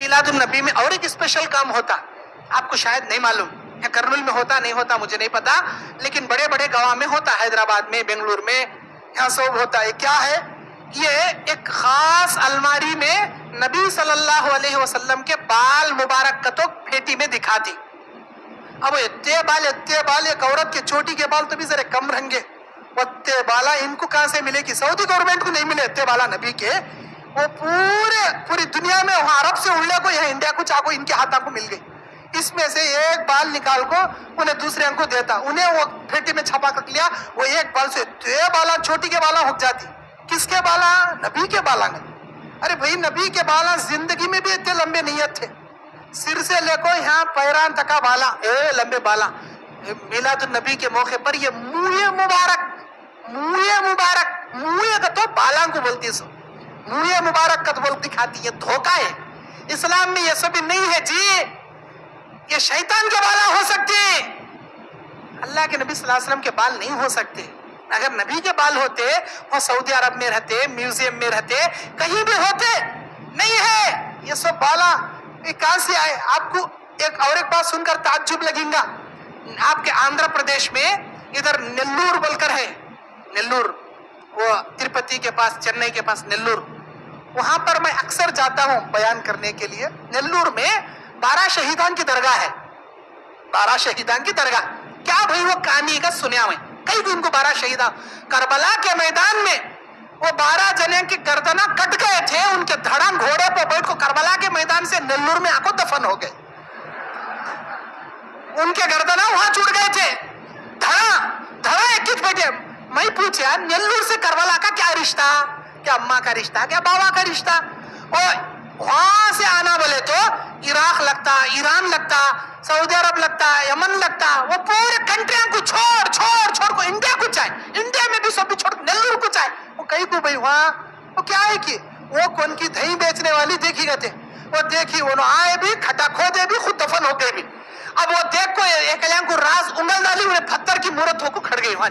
میلاد النبی میں اور ایک اسپیشل کام ہوتا، آپ کو شاید نہیں معلوم، یا کرنول میں ہوتا نہیں ہوتا مجھے نہیں پتا، لیکن بڑے بڑے گاؤں میں ہوتا، حیدرآباد میں، بنگلور میں، یہاں سب ہوتا ہے۔ کیا ہے یہ؟ ایک خاص الماری میں نبی صلی اللہ علیہ وسلم کے بال مبارک کا تو پھیٹی میں دکھاتی۔ اب اتنے بال ایک عورت کے چوٹی کے بال تو بھی ذرا کم رہیں، اتنے بالا ان کو کہاں سے ملے گی؟ سعودی گورنمنٹ کو نہیں ملے اتنے بالا نبی کے، وہ پوری دنیا میں، وہاں عرب سے اڑنے کو، یہاں انڈیا کو چاہو ان کے ہاتھوں کو مل گئی۔ اس میں سے ایک بال نکال کو انہیں دوسرے کو دیتا، انہیں وہ پھیٹی میں چھپا کر لیا، وہ ایک بال سے اتنے بالا چوٹی کے بالا ہو جاتی۔ کس کے بالا؟ نبی کے بالا میں۔ ارے بھائی نبی کے بالا زندگی میں بھی اتنے لمبے نہیں تھے، سر سے لے کو یہاں پیران تک کا بالا، لمبے بالا۔ میلاد النبی کے موقع پر یہ منہ مبارک کا تو بالا کو بولتی، سو منہ مبارک کا تو بول دکھاتی، یہ دھوکہ ہے۔ اسلام میں یہ سب نہیں ہے جی، یہ شیطان کے بالا ہو سکتے، اللہ کے نبی صلی اللہ علیہ وسلم کے بال نہیں ہو سکتے۔ اگر نبی کے بال ہوتے، وہ سعودی عرب میں رہتے، میوزیم میں رہتے، کہیں بھی ہوتے، نہیں ہے یہ سب بالا، یہ کہاں سے آئے؟ آپ کو ایک بات سن کر تعجب لگیں گا، آپ کے آندھرا پردیش میں ادھر نیلور بول کر ہے، نیلور، وہ تروپتی کے پاس، چنئی کے پاس نیلور، وہاں پر میں اکثر جاتا ہوں بیان کرنے کے لیے۔ نیلور میں 12 شہیدان کی درگاہ ہے، 12 شہیدان کی درگاہ، کیا بھائی وہ کہانی کا سنیا میں کئی دن کو 12 شہیدان کربلا کے میدان میں، وہ 12 جنے کی گردنا کٹ گئے تھے، ان کے دھڑم گھوڑے پہ بیٹھ کو کربلا کے میدان سے نیلور میں آکو دفن ہو گئے، ان کے گردنا وہاں چھوٹ گئے تھے، دھڑا ایک ہی بیٹھے۔ میں پوچھا نیلور سے کربلا کا کیا رشتہ؟ کیا اماں کا رشتہ، کیا بابا کا رشتہ؟ اور وہاں سے آنا بولے تو عراق لگتا، ایران لگتا، سعودی عرب لگتا، یمن لگتا، وہ پورے کنٹریاں کو چھوڑ کو انڈیا کو چاہے، انڈیا میں بھی سب چھوڑ نیلور کو چاہے، وہ کئی کو بھائی وہاں وہ کیا ہے کہ وہ کون کی دہی بیچنے والی دیکھی گئے تھے، وہ دیکھی وہ آئے بھی کھٹا کھو دے بھی، خود دفن ہو گئے بھی۔ اب وہ دیکھ کو ایک کو راز انگل ڈالی، انہیں پتھر کی مورت ہو کو کھڑ گئی وہاں،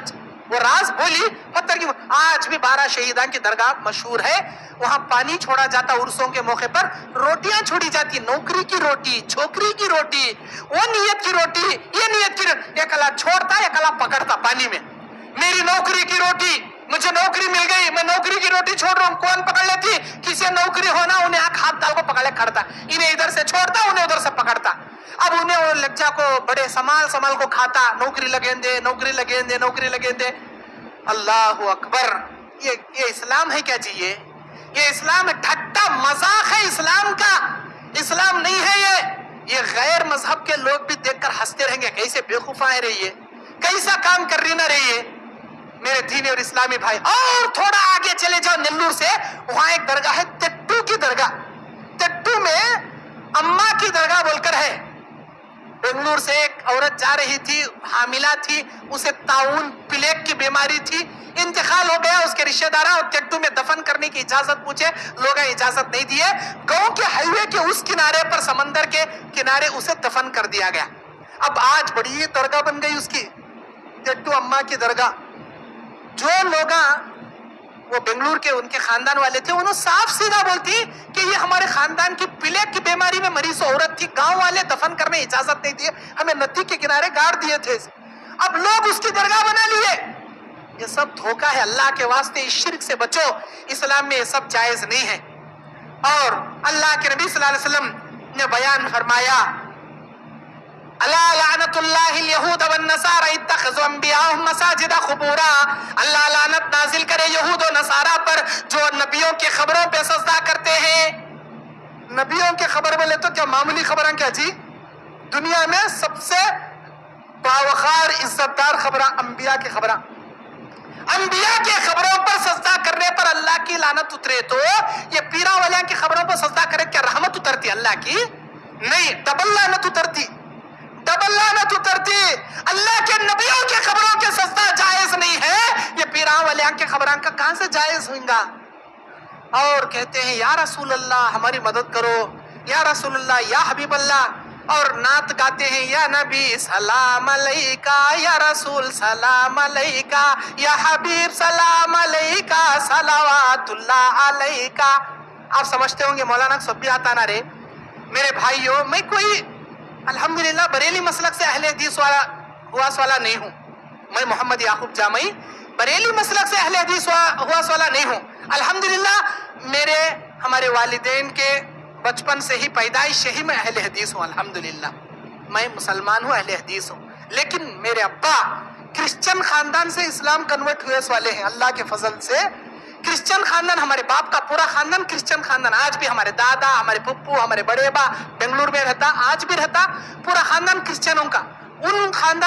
وہ راز بولی پتھر کی۔ آج بھی 12 شہیدان کی درگاہ مشہور ہے، وہاں پانی چھوڑا جاتا، عرسوں کے موقع پر روٹیاں چھوڑی جاتی، نوکری کی روٹی، چھوکری کی روٹی، وہ نیت کی روٹی، یہ نیت کی روٹی، ایک اللہ چھوڑتا ایک اللہ پکڑتا پانی میں، میری نوکری کی روٹی، مجھے نوکری مل گئی، میں نوکری کی روٹی چھوڑ رہا ہوں، کون پکڑ لیتی؟ کسی نوکری ہونا انہیں ہاتھ ڈال کو پکڑے کھڑتا، انہیں ادھر سے چھوڑتا انہیں ادھر سے پکڑتا، اب انہیں وہ لگجا کو بڑے سمال کو کھاتا، نوکری لگیں دے۔ اللہ اکبر، یہ اسلام ہے کیا جی؟ یہ اسلام ہے، ٹھٹا مذاق ہے اسلام کا، اسلام نہیں ہے یہ غیر مذہب کے لوگ بھی دیکھ کر ہنستے رہیں گے، کیسے بیوقوفاں ہے رہی ہے، کیسا کام کر رہی نہ رہی ہے میرے دینی اور اسلامی بھائی۔ اور تھوڑا آگے چلے جاؤ نیلور سے، وہاں ایک درگاہ ہے تٹو کی درگاہ، تٹو میں اماں کی درگاہ بول کر ہے۔ بنگلور سے ایک عورت جا رہی تھی، حاملہ تھی، اسے طاعون پلیگ کی بیماری تھی، انتقال ہو گیا، اس کے رشتہ داراں ٹٹو میں دفن کرنے کی اجازت پوچھے، لوگوں نے اجازت نہیں دیے، گاؤں کے ہائی وے کے اس کنارے پر، سمندر کے کنارے اسے دفن کر دیا گیا۔ اب آج بڑی درگاہ بن گئی اس کی، ٹٹو اماں کی درگاہ۔ جو لوگ وہ بنگلور کے ان کے خاندان والے تھے، انہوں صاف سیدھا بولتی کہ یہ ہمارے خاندان کی پلیگ کی بیماری میں مریض عورت تھی، گاؤں والے دفن کرنے اجازت نہیں دیے، ہمیں ندی کے کنارے گاڑ دیے تھے، اب لوگ اس کی درگاہ بنا لیے۔ یہ سب دھوکہ ہے، اللہ کے واسطے اس شرک سے بچو، اسلام میں یہ سب جائز نہیں ہے۔ اور اللہ کے نبی صلی اللہ علیہ وسلم نے بیان فرمایا، اللہ لعنت اللہ الیہود والنصارى اتخذوا انبیاءهم مساجد قبورا، اللہ لعنت نازل کرے یہود و نصارہ پر جو نبیوں کی خبروں پہ سجدہ کرتے ہیں۔ نبیوں کی خبر بولے تو کیا معمولی خبراں کیا جی؟ دنیا میں سب سے باوقار عزت دار خبراں انبیاء کی خبراں، انبیاء کے خبروں پر سجدہ کرنے پر اللہ کی لعنت اترے، تو یہ پیرا والیاں کی خبروں پر سجدہ کرے کیا رحمت اترتی اللہ کی؟ نہیں، ڈبل لعنت اترتی، ڈبل لعنت اترتی۔ اللہ کے نبیوں کے خبروں کے سجدہ جائز نہیں ہے، یہ پیرا والیاں کے خبراں کا کہاں سے جائز ہوئیں گا؟ اور کہتے ہیں یا رسول اللہ ہماری مدد کرو، یا رسول اللہ، یا حبیب اللہ، اور نعت گاتے ہیں یا نبی سلام علیکہ، یا رسول سلام علیکہ، یا حبیب سلام علیکہ، صلوات اللہ علیکہ۔ آپ سمجھتے ہوں گے مولانا سب بھی آتا نہ رے، میرے بھائیوں، میں کوئی الحمدللہ بریلی مسلک سے اہل حدیث والا نہیں ہوں. میں محمد یعقوب جامعی بریلی مسلک سے اہل حدیث والا نہیں ہوں. الحمدللہ ہمارے والدین کے بچپن سے ہی پیدائش سے ہی میں اہل حدیث ہوں. الحمدللہ میں مسلمان ہوں، اہل حدیث ہوں. لیکن میرے ابا کرسچن خاندان سے اسلام کنورٹ ہوئے والے ہیں. اللہ کے فضل سے کرسچن خاندان، ہمارے باپ کا پورا خاندان کرسچن خاندان. آج بھی ہمارے دادا، ہمارے پھپھو، ہمارے بڑے ابا بنگلور میں رہتا، آج بھی رہتا. پورا خاندان کرسچنوں کا. ان خاندان